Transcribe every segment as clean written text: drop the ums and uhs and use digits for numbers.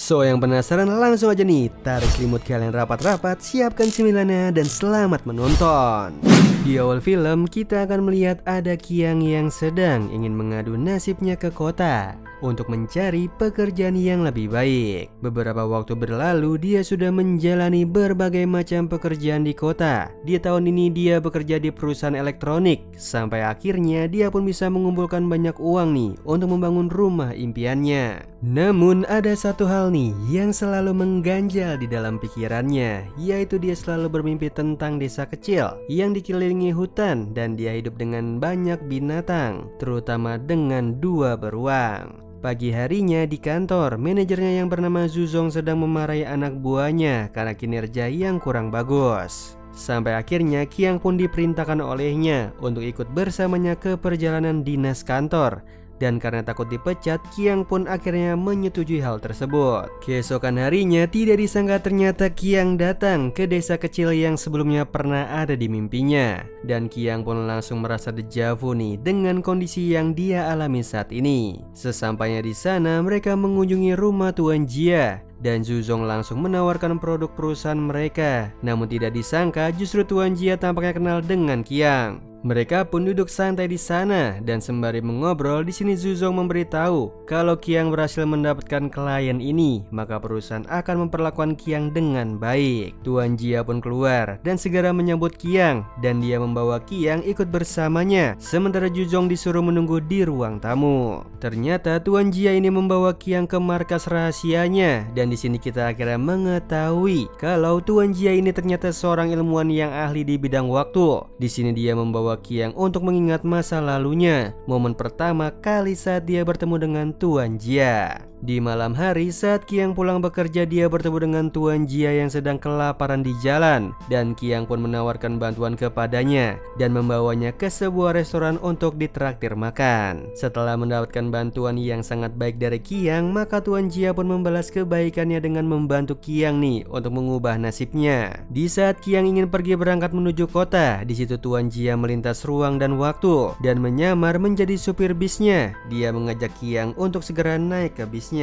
So, yang penasaran langsung aja nih, tarik selimut kalian rapat-rapat, siapkan cemilannya, dan selamat menonton. Di awal film, kita akan melihat ada Qiang yang sedang ingin mengadu nasibnya ke kota untuk mencari pekerjaan yang lebih baik. Beberapa waktu berlalu, dia sudah menjalani berbagai macam pekerjaan di kota. Di tahun ini dia bekerja di perusahaan elektronik, sampai akhirnya dia pun bisa mengumpulkan banyak uang nih untuk membangun rumah impiannya. Namun ada satu hal nih yang selalu mengganjal di dalam pikirannya, yaitu dia selalu bermimpi tentang desa kecil yang dikelilingi hutan dan dia hidup dengan banyak binatang, terutama dengan 2 beruang. Pagi harinya di kantor, manajernya yang bernama Zuzong sedang memarahi anak buahnya karena kinerja yang kurang bagus. Sampai akhirnya Qiang pun diperintahkan olehnya untuk ikut bersamanya ke perjalanan dinas kantor. Dan karena takut dipecat, Qiang pun akhirnya menyetujui hal tersebut. Keesokan harinya tidak disangka ternyata Qiang datang ke desa kecil yang sebelumnya pernah ada di mimpinya. Dan Qiang pun langsung merasa dejavu nih dengan kondisi yang dia alami saat ini. Sesampainya di sana, mereka mengunjungi rumah Tuan Jia. Dan Zuzong langsung menawarkan produk perusahaan mereka. Namun tidak disangka justru Tuan Jia tampaknya kenal dengan Qiang. Mereka pun duduk santai di sana dan sembari mengobrol, di sini Zuzong memberitahu kalau Qiang berhasil mendapatkan klien ini, maka perusahaan akan memperlakukan Qiang dengan baik. Tuan Jia pun keluar dan segera menyambut Qiang dan dia membawa Qiang ikut bersamanya. Sementara Zuzong disuruh menunggu di ruang tamu. Ternyata Tuan Jia ini membawa Qiang ke markas rahasianya dan di sini kita akhirnya mengetahui kalau Tuan Jia ini ternyata seorang ilmuwan yang ahli di bidang waktu. Di sini dia membawa Qiang untuk mengingat masa lalunya, momen pertama kali saat dia bertemu dengan Tuan Jia. Di malam hari saat Qiang pulang bekerja, dia bertemu dengan Tuan Jia yang sedang kelaparan di jalan dan Qiang pun menawarkan bantuan kepadanya dan membawanya ke sebuah restoran untuk ditraktir makan. Setelah mendapatkan bantuan yang sangat baik dari Qiang, maka Tuan Jia pun membalas kebaikannya dengan membantu Qiang nih untuk mengubah nasibnya. Di saat Qiang ingin pergi berangkat menuju kota, di situ Tuan Jia melintas ruang dan waktu dan menyamar menjadi supir bisnya. Dia mengajak Qiang untuk segera naik ke bisnya.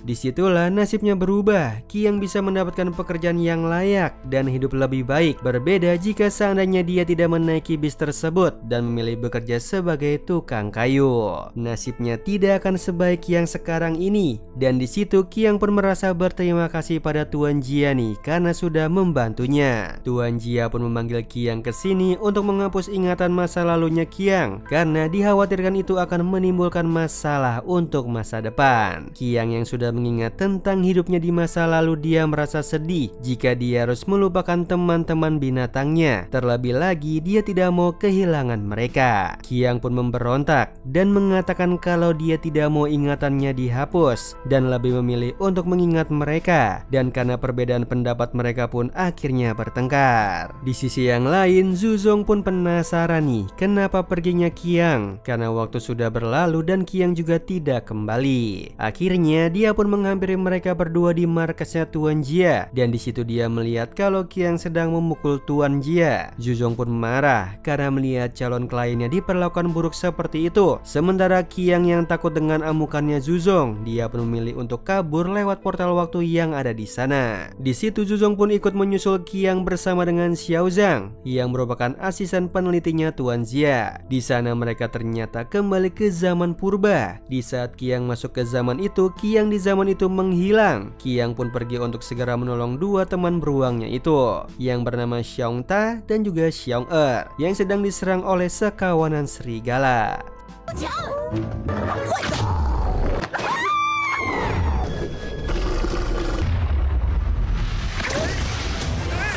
Disitulah nasibnya berubah. Qiang bisa mendapatkan pekerjaan yang layak dan hidup lebih baik. Berbeda jika seandainya dia tidak menaiki bis tersebut dan memilih bekerja sebagai tukang kayu. Nasibnya tidak akan sebaik yang sekarang ini. Dan di situ Qiang pun merasa berterima kasih pada Tuan Jia nih karena sudah membantunya. Tuan Jia pun memanggil Qiang ke sini untuk menghapus ingatan masa lalunya Qiang karena dikhawatirkan itu akan menimbulkan masalah untuk masa depan. Qiang yang sudah mengingat tentang hidupnya di masa lalu, dia merasa sedih jika dia harus melupakan teman-teman binatangnya. Terlebih lagi dia tidak mau kehilangan mereka. Qiang pun memberontak dan mengatakan kalau dia tidak mau ingatannya dihapus dan lebih memilih untuk mengingat mereka. Dan karena perbedaan pendapat mereka pun akhirnya bertengkar. Di sisi yang lain, Zuzong pun penasaran nih kenapa perginya Qiang karena waktu sudah berlalu dan Qiang juga tidak kembali. Akhirnya dia pun menghampiri mereka berdua di markasnya Tuan Jia dan di situ dia melihat kalau Qiang sedang memukul Tuan Jia. Zuzong pun marah karena melihat calon kliennya diperlakukan buruk seperti itu. Sementara Qiang yang takut dengan amukannya Zuzong, dia pun memilih untuk kabur lewat portal waktu yang ada di sana. Di situ Zuzong pun ikut menyusul Qiang bersama dengan Xiao Zhang yang merupakan asisten penelitinya Tuan Jia. Di sana mereka ternyata kembali ke zaman purba. Di saat Qiang masuk ke zaman itu, Qiang di zaman itu menghilang. Qiang pun pergi untuk segera menolong 2 teman beruangnya itu yang bernama Xiong Ta dan juga Xiong Er yang sedang diserang oleh sekawanan serigala.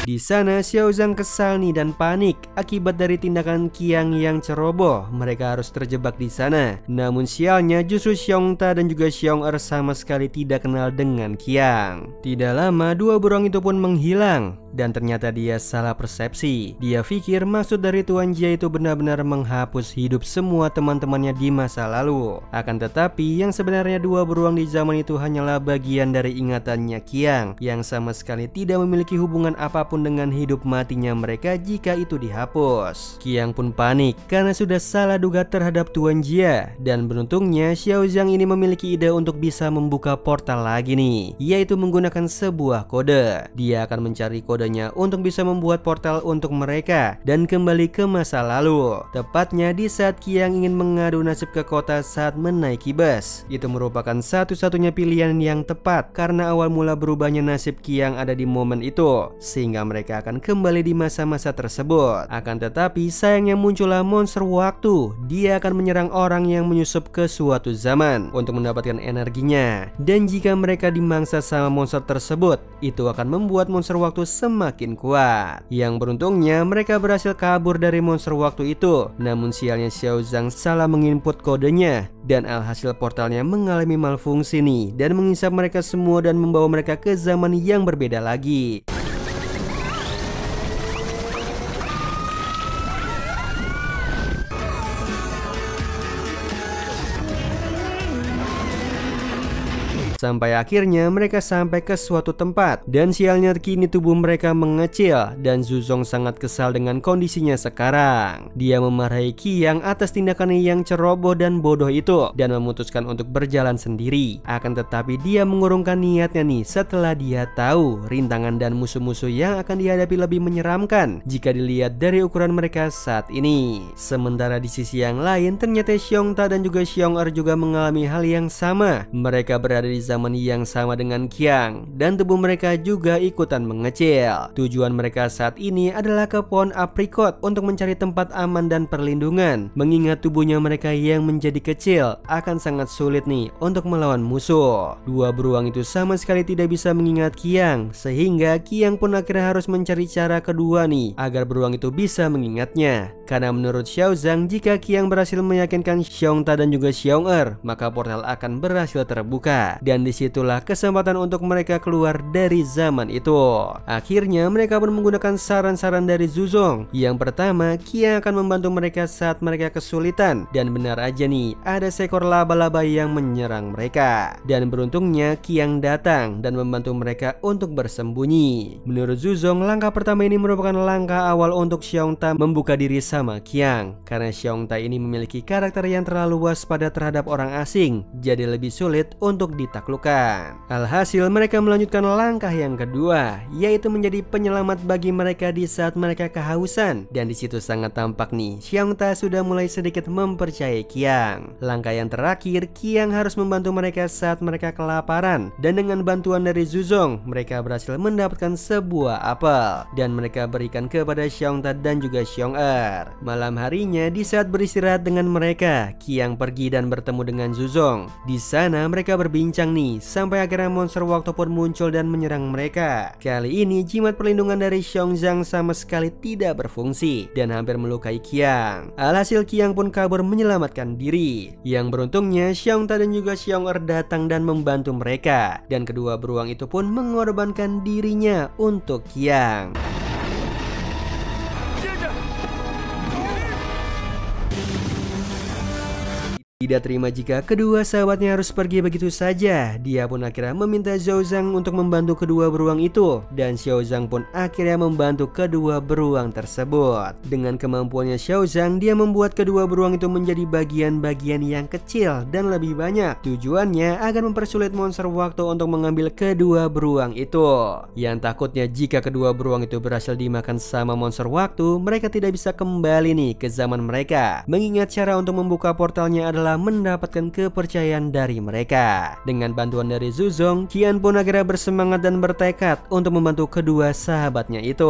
Di sana Xiao Zhang kesal nih dan panik akibat dari tindakan Qiang yang ceroboh. Mereka harus terjebak di sana. Namun sialnya justru Xiongta dan juga Xiong'er sama sekali tidak kenal dengan Qiang. Tidak lama dua beruang itu pun menghilang. Dan ternyata dia salah persepsi. Dia pikir maksud dari Tuan Jia itu benar-benar menghapus hidup semua teman-temannya di masa lalu. Akan tetapi yang sebenarnya dua beruang di zaman itu hanyalah bagian dari ingatannya Qiang yang sama sekali tidak memiliki hubungan apapun dengan hidup matinya mereka jika itu dihapus. Qiang pun panik karena sudah salah duga terhadap Tuan Jia. Dan beruntungnya Xiao Zhang ini memiliki ide untuk bisa membuka portal lagi nih, yaitu menggunakan sebuah kode. Dia akan mencari kode untuk bisa membuat portal untuk mereka dan kembali ke masa lalu. Tepatnya di saat Qiang ingin mengadu nasib ke kota saat menaiki bus. Itu merupakan satu-satunya pilihan yang tepat karena awal mula berubahnya nasib Qiang ada di momen itu, sehingga mereka akan kembali di masa-masa tersebut. Akan tetapi sayangnya muncullah monster waktu. Dia akan menyerang orang yang menyusup ke suatu zaman untuk mendapatkan energinya. Dan jika mereka dimangsa sama monster tersebut, itu akan membuat monster waktu semakin kuat. Yang beruntungnya mereka berhasil kabur dari monster waktu itu. Namun sialnya Xiao Zhang salah menginput kodenya dan alhasil portalnya mengalami malfungsi nih dan mengisap mereka semua dan membawa mereka ke zaman yang berbeda lagi. Sampai akhirnya mereka sampai ke suatu tempat dan sialnya kini tubuh mereka mengecil dan Zuzong sangat kesal dengan kondisinya sekarang. Dia memarahi Qiang atas tindakannya yang ceroboh dan bodoh itu dan memutuskan untuk berjalan sendiri. Akan tetapi dia mengurungkan niatnya nih setelah dia tahu rintangan dan musuh-musuh yang akan dihadapi lebih menyeramkan jika dilihat dari ukuran mereka saat ini. Sementara di sisi yang lain ternyata Xiongta dan juga Xiong'er juga mengalami hal yang sama. Mereka berada di zaman yang sama dengan Qiang dan tubuh mereka juga ikutan mengecil. Tujuan mereka saat ini adalah ke pohon aprikot untuk mencari tempat aman dan perlindungan, mengingat tubuhnya mereka yang menjadi kecil akan sangat sulit nih untuk melawan musuh. Dua beruang itu sama sekali tidak bisa mengingat Qiang, sehingga Qiang pun akhirnya harus mencari cara kedua nih agar beruang itu bisa mengingatnya. Karena menurut Xiao Zhang, jika Qiang berhasil meyakinkan Xiongta dan juga Xiong'er, maka portal akan berhasil terbuka. Dan disitulah kesempatan untuk mereka keluar dari zaman itu. Akhirnya mereka pun menggunakan saran-saran dari Zuzong. Yang pertama, Qiang akan membantu mereka saat mereka kesulitan. Dan benar aja nih, ada seekor laba-laba yang menyerang mereka. Dan beruntungnya Qiang datang dan membantu mereka untuk bersembunyi. Menurut Zuzong, langkah pertama ini merupakan langkah awal untuk Xiongta membuka diri sama Qiang. Karena Xiongta ini memiliki karakter yang terlalu waspada terhadap orang asing, jadi lebih sulit untuk ditaklukkan. Alhasil mereka melanjutkan langkah yang kedua, yaitu menjadi penyelamat bagi mereka di saat mereka kehausan. Dan disitu sangat tampak nih, Xiongta sudah mulai sedikit mempercayai Qiang. Langkah yang terakhir, Qiang harus membantu mereka saat mereka kelaparan. Dan dengan bantuan dari Zuzong, mereka berhasil mendapatkan sebuah apel. Dan mereka berikan kepada Xiongta dan juga Xiong'er. Malam harinya, di saat beristirahat dengan mereka, Qiang pergi dan bertemu dengan Zuzong. Di sana mereka berbincang nih, sampai akhirnya monster waktu pun muncul dan menyerang mereka. Kali ini jimat perlindungan dari Xiongzhang sama sekali tidak berfungsi dan hampir melukai Qiang. Alhasil Qiang pun kabur menyelamatkan diri. Yang beruntungnya Xiongta dan juga Xiong'er datang dan membantu mereka, dan kedua beruang itu pun mengorbankan dirinya untuk Qiang. Tidak terima jika kedua sahabatnya harus pergi begitu saja, dia pun akhirnya meminta Xiao Zhang untuk membantu kedua beruang itu, dan Xiao Zhang pun akhirnya membantu kedua beruang tersebut. Dengan kemampuannya Xiao Zhang, dia membuat kedua beruang itu menjadi bagian-bagian yang kecil dan lebih banyak. Tujuannya agar mempersulit monster waktu untuk mengambil kedua beruang itu. Yang takutnya jika kedua beruang itu berhasil dimakan sama monster waktu, mereka tidak bisa kembali nih ke zaman mereka. Mengingat cara untuk membuka portalnya adalah mendapatkan kepercayaan dari mereka. Dengan bantuan dari Zuzong, Qian pun akhirnya bersemangat dan bertekad untuk membantu kedua sahabatnya itu.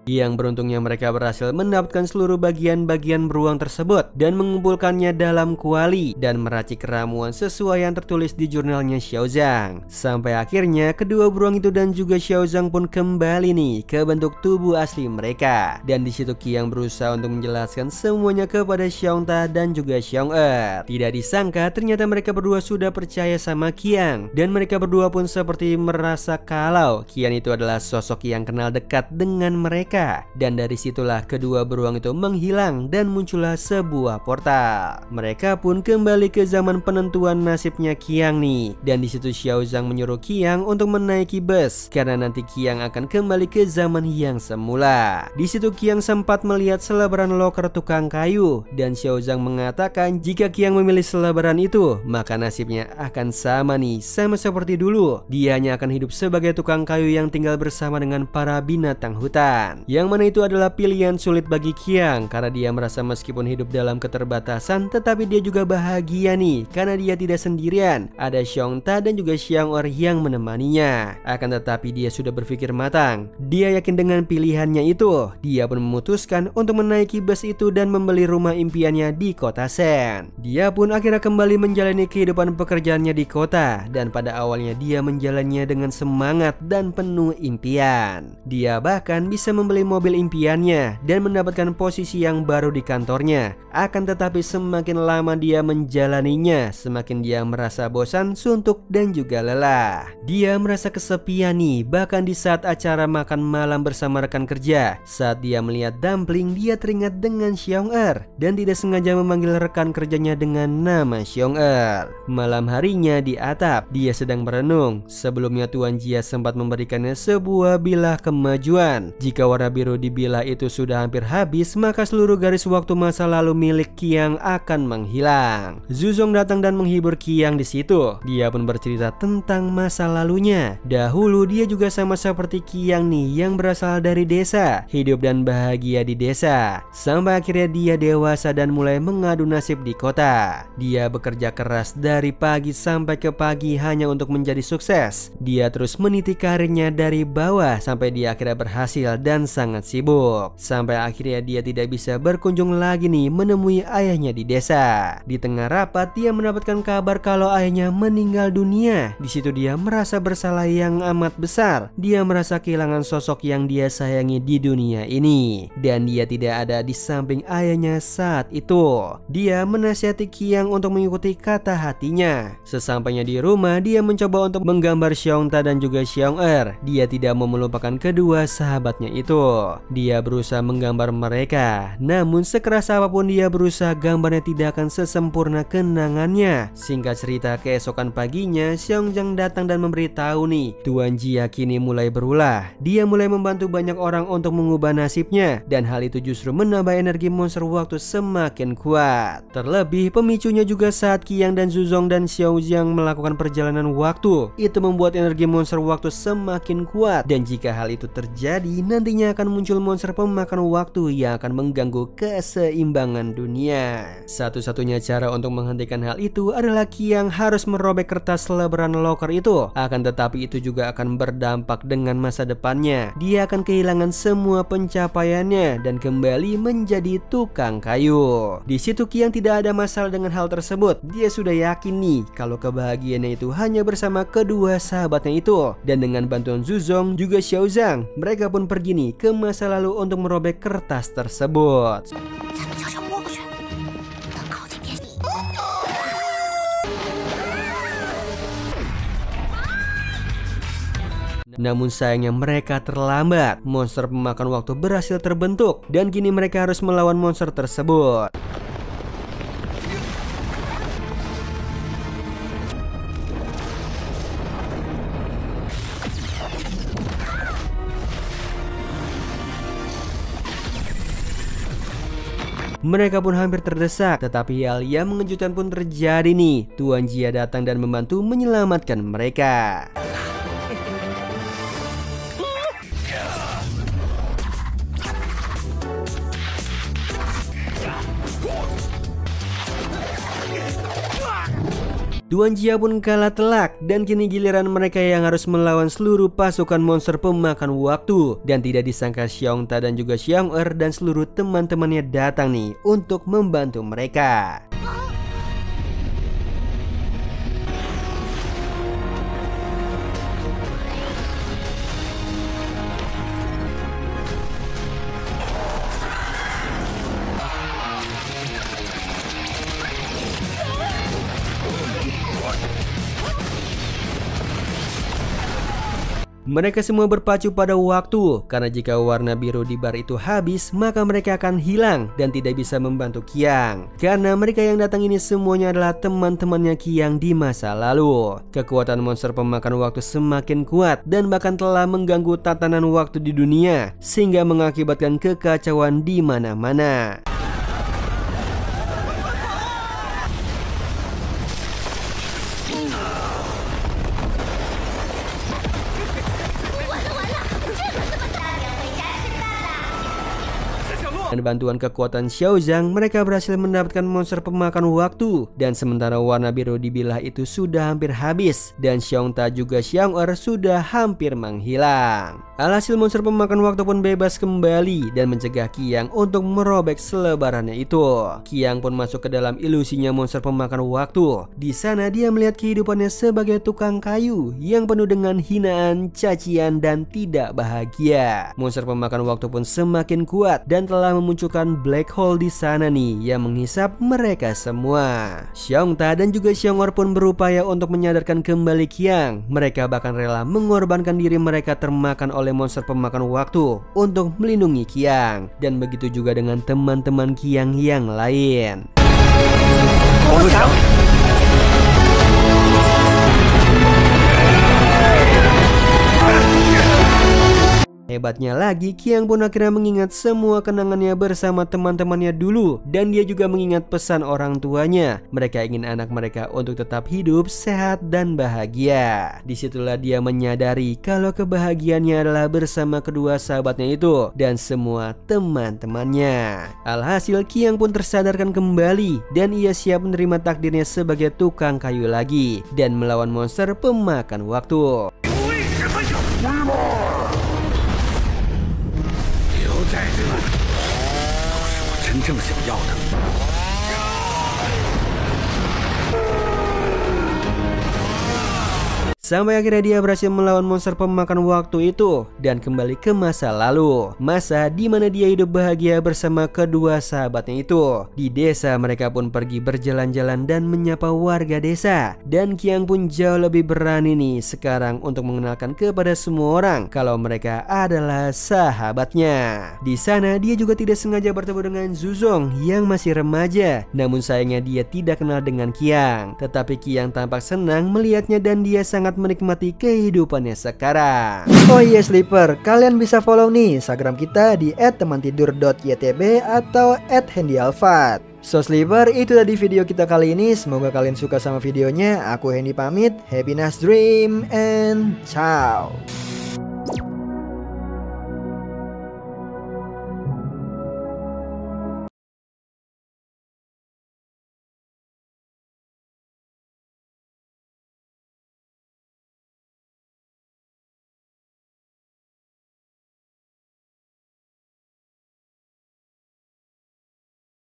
Yang beruntungnya mereka berhasil mendapatkan seluruh bagian-bagian beruang tersebut dan mengumpulkannya dalam kuali dan meracik ramuan sesuai yang tertulis di jurnalnya Xiaozang. Sampai akhirnya kedua beruang itu dan juga Xiaozang pun kembali nih ke bentuk tubuh asli mereka. Dan di situ Qiang berusaha untuk menjelaskan semuanya kepada Xiongta dan juga Xiong'er. Tidak disangka ternyata mereka berdua sudah percaya sama Qiang dan mereka berdua pun seperti merasa kalau Qiang itu adalah sosok yang kenal dekat dengan mereka. Dan dari situlah kedua beruang itu menghilang dan muncullah sebuah portal. Mereka pun kembali ke zaman penentuan nasibnya Qiang nih. Dan di situ Xiaozang menyuruh Qiang untuk menaiki bus karena nanti Qiang akan kembali ke zaman yang semula. Di situ Qiang sempat melihat selebaran loker tukang kayu dan Xiaozang mengatakan jika Qiang memilih selebaran itu maka nasibnya akan sama nih, sama seperti dulu. Dia hanya akan hidup sebagai tukang kayu yang tinggal bersama dengan para binatang hutan. Yang mana itu adalah pilihan sulit bagi Qiang karena dia merasa meskipun hidup dalam keterbatasan tetapi dia juga bahagia nih karena dia tidak sendirian. Ada Xiongta dan juga Xiong'er yang menemaninya. Akan tetapi dia sudah berpikir matang. Dia yakin dengan pilihannya itu. Dia pun memutuskan untuk menaiki bus itu dan membeli rumah impiannya di kota Shen. Dia pun akhirnya kembali menjalani kehidupan pekerjaannya di kota dan pada awalnya dia menjalannya dengan semangat dan penuh impian. Dia bahkan bisa membeli mobil impiannya dan mendapatkan posisi yang baru di kantornya. Akan tetapi semakin lama dia menjalaninya, semakin dia merasa bosan, suntuk dan juga lelah. Dia merasa kesepian nih, bahkan di saat acara makan malam bersama rekan kerja. Saat dia melihat Dumpling, dia teringat dengan Xiong'er dan tidak sengaja memanggil rekan kerjanya dengan nama Xiong'er. Malam harinya di atap, dia sedang merenung. Sebelumnya Tuan Jia sempat memberikannya sebuah bilah kemajuan. Jika warna biru di bilah itu sudah hampir habis, maka seluruh garis waktu masa lalu milik Qiang akan menghilang. Zuzong datang dan menghibur Qiang di situ. Dia pun bercerita tentang masa lalunya. Dahulu dia juga sama seperti Qiang nih yang berasal dari desa, hidup dan bahagia di desa. Sampai akhirnya dia dewasa dan mulai mengadu nasib di kota. Dia bekerja keras dari pagi sampai ke pagi hanya untuk menjadi sukses. Dia terus meniti karirnya dari bawah sampai dia akhirnya berhasil dan sangat sibuk. Sampai akhirnya dia tidak bisa berkunjung lagi nih menemui ayahnya di desa. Di tengah rapat dia mendapatkan kabar kalau ayahnya meninggal dunia. Di situ dia merasa bersalah yang amat besar. Dia merasa kehilangan sosok yang dia sayangi di dunia ini dan dia tidak ada di samping ayahnya saat itu. Dia menasihati Qiang untuk mengikuti kata hatinya. Sesampainya di rumah dia mencoba untuk menggambar Xiongta dan juga Xiong'er. Dia tidak mau melupakan kedua sahabatnya itu. Dia berusaha menggambar mereka, namun sekeras apapun dia berusaha, gambarnya tidak akan sesempurna kenangannya. Singkat cerita, keesokan paginya Xiongzhang datang dan memberitahu nih, Tuan Jia kini mulai berulah. Dia mulai membantu banyak orang untuk mengubah nasibnya dan hal itu justru menambah energi monster waktu semakin kuat. Terlebih pemicunya juga saat Qiang dan Zuzong dan Xiaozhang melakukan perjalanan waktu. Itu membuat energi monster waktu semakin kuat dan jika hal itu terjadi nantinya akan muncul monster pemakan waktu yang akan mengganggu keseimbangan dunia. Satu-satunya cara untuk menghentikan hal itu adalah Qiang harus merobek kertas selebaran loker itu. Akan tetapi itu juga akan berdampak dengan masa depannya. Dia akan kehilangan semua pencapaiannya dan kembali menjadi tukang kayu. Di situ Qiang tidak ada masalah dengan hal tersebut. Dia sudah yakin nih kalau kebahagiaannya itu hanya bersama kedua sahabatnya itu. Dan dengan bantuan Zuzong juga Xiaozhang, mereka pun pergi nih ke masa lalu untuk merobek kertas tersebut. Namun sayangnya mereka terlambat. Monster pemakan waktu berhasil terbentuk dan kini mereka harus melawan monster tersebut. Mereka pun hampir terdesak, tetapi hal yang mengejutkan pun terjadi nih. Tuan Jia datang dan membantu menyelamatkan mereka. Tuan Jia pun kalah telak dan kini giliran mereka yang harus melawan seluruh pasukan monster pemakan waktu. Dan tidak disangka Xiongta dan juga Xiong'er dan seluruh teman-temannya datang nih untuk membantu mereka. Mereka semua berpacu pada waktu, karena jika warna biru di bar itu habis, maka mereka akan hilang dan tidak bisa membantu Qiang. Karena mereka yang datang ini semuanya adalah teman-temannya Qiang di masa lalu. Kekuatan monster pemakan waktu semakin kuat dan bahkan telah mengganggu tatanan waktu di dunia, sehingga mengakibatkan kekacauan di mana-mana. Dengan bantuan kekuatan Xiao Zhang, mereka berhasil mendapatkan monster pemakan waktu. Dan sementara warna biru di bilah itu sudah hampir habis, dan Xiongta juga Xiong'er sudah hampir menghilang. Alhasil monster pemakan waktu pun bebas kembali dan mencegah Qiang untuk merobek selebarannya itu. Qiang pun masuk ke dalam ilusinya monster pemakan waktu. Di sana dia melihat kehidupannya sebagai tukang kayu yang penuh dengan hinaan, cacian, dan tidak bahagia. Monster pemakan waktu pun semakin kuat dan telah memunculkan black hole di sana nih yang menghisap mereka semua. Xiongta dan juga Xiong'er pun berupaya untuk menyadarkan kembali Qiang. Mereka bahkan rela mengorbankan diri mereka termakan oleh monster pemakan waktu untuk melindungi Qiang. Dan begitu juga dengan teman-teman Qiang yang lain. Hebatnya lagi, Qiang pun akhirnya mengingat semua kenangannya bersama teman-temannya dulu. Dan dia juga mengingat pesan orang tuanya. Mereka ingin anak mereka untuk tetap hidup, sehat, dan bahagia. Disitulah dia menyadari kalau kebahagiaannya adalah bersama kedua sahabatnya itu dan semua teman-temannya. Alhasil Qiang pun tersadarkan kembali dan ia siap menerima takdirnya sebagai tukang kayu lagi dan melawan monster pemakan waktu. 在这里，都是我真正想要的。 Sampai akhirnya dia berhasil melawan monster pemakan waktu itu dan kembali ke masa lalu. Masa di mana dia hidup bahagia bersama kedua sahabatnya itu. Di desa mereka pun pergi berjalan-jalan dan menyapa warga desa. Dan Qiang pun jauh lebih berani nih sekarang untuk mengenalkan kepada semua orang kalau mereka adalah sahabatnya. Di sana dia juga tidak sengaja bertemu dengan Zuzong yang masih remaja. Namun sayangnya dia tidak kenal dengan Qiang. Tetapi Qiang tampak senang melihatnya dan dia sangat menikmati kehidupannya sekarang. Oh iya Sleeper, kalian bisa follow nih Instagram kita di @temantidur.ytb atau @handyalfat. So Sleeper, itu tadi video kita kali ini. Semoga kalian suka sama videonya. Aku Hendy pamit. Happy nice dream and ciao.